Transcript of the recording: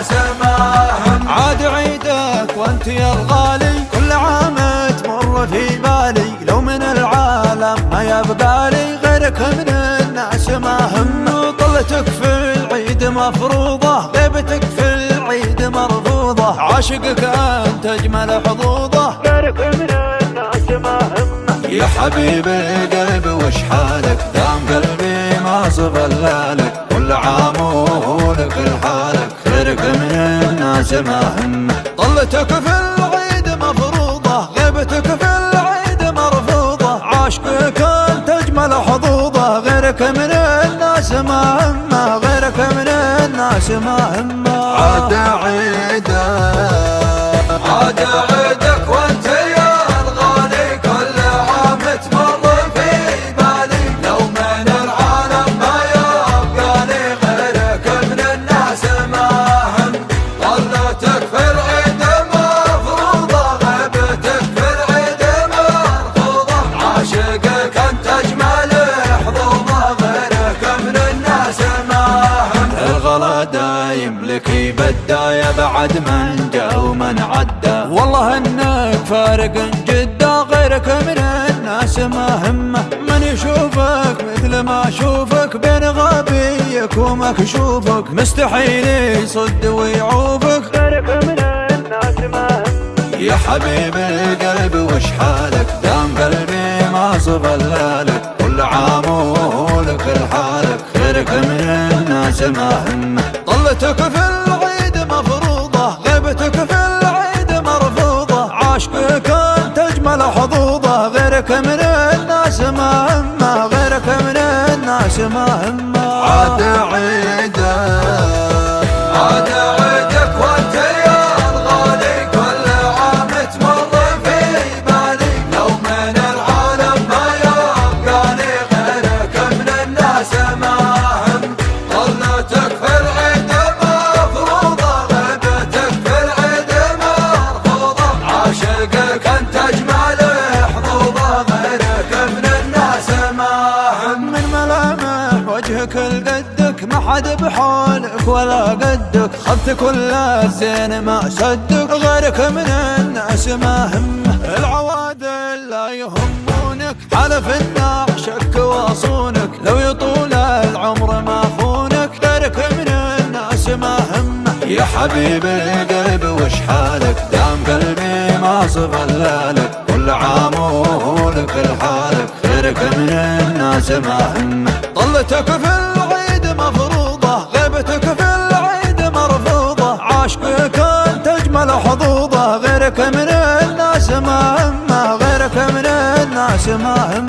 الناس ما هم. عاد عيدك وانت يا الغالي كل عام تمر في بالي، لو من العالم ما يبقى لي غيرك من الناس ما هم. طلتك في العيد مفروضة، غيبتك في العيد مرفوضة، عاشقك انت اجمل حظوظة، غيرك من الناس ما هم. يا حبيب القلب وش حالك، دام قلبي ما صفلالك، كل عام ولك الحالك، خيرك من الناس ما هم. طلتك في العيد مفروضة، غيبتك في العيد مرفوضة، عاشقك انت اجمل حظوظة، غيرك من الناس ما هم، غيرك من الناس ما هم. عاد عيدك عاد عيدك وانت يا الغالي كل عام تمر في بالي، لو من العالم ما يبقى لي غيرك من الناس ما هم. طلتك في العيد مفروضة، غيبتك في العيد مرفوضة، عاشقك انت اجمل حظوظة، غيرك من الناس ما هم. الغلا دايم لك يبدا بعد من جا ومن عدى، والله انك فارق جدا، غيرك من الناس ما همه. من يشوفك مثل ما اشوفك، بين غبيك ومكشوفك، مستحيل يصد ويعوفك، غيرك من الناس ما هم. يا حبيب القلب وش حالك، دام قلبي ما صفلالك، كل عام ولك الحالك، خيرك من الناس ما هم. طلتك في العيد مفروضة، غيبتك في العيد مرفوضة، عاشقك انت اجمل حظوظة، غيرك من الناس ما هم، غيرك من الناس ما هم. عاد عيدك عاد عيدك وانت يا الغالي كل عام تمر في بالي، لو من العالم ما يبقى لي غيرك من الناس ما هم. طلتك في العيد مفروضة، غيبتك في العيد مرفوضة، عاشقك انت اجمل حظوظة، غيرك من الناس ما هم. من ملامح وجهك لقدك، ما حد بحولك ولا قدك، خذت كل الزين ما سدك، غيرك من الناس ما هم. العوادل لا يهمونك، حلف النعشك واصونك، لو يطول العمر ما خونك، غيرك من الناس ما هم. يا حبيب القلب وش حالك، دام قلبي ما صفلالك، كل عام ولك الحالك، خيرك من الناس ما هم. طلتك في العيد مفروضة، غيبتك في العيد مرفوضة، عاشقك انت اجمل حظوظة، غيرك من الناس ما هم، غيرك من الناس ما هم.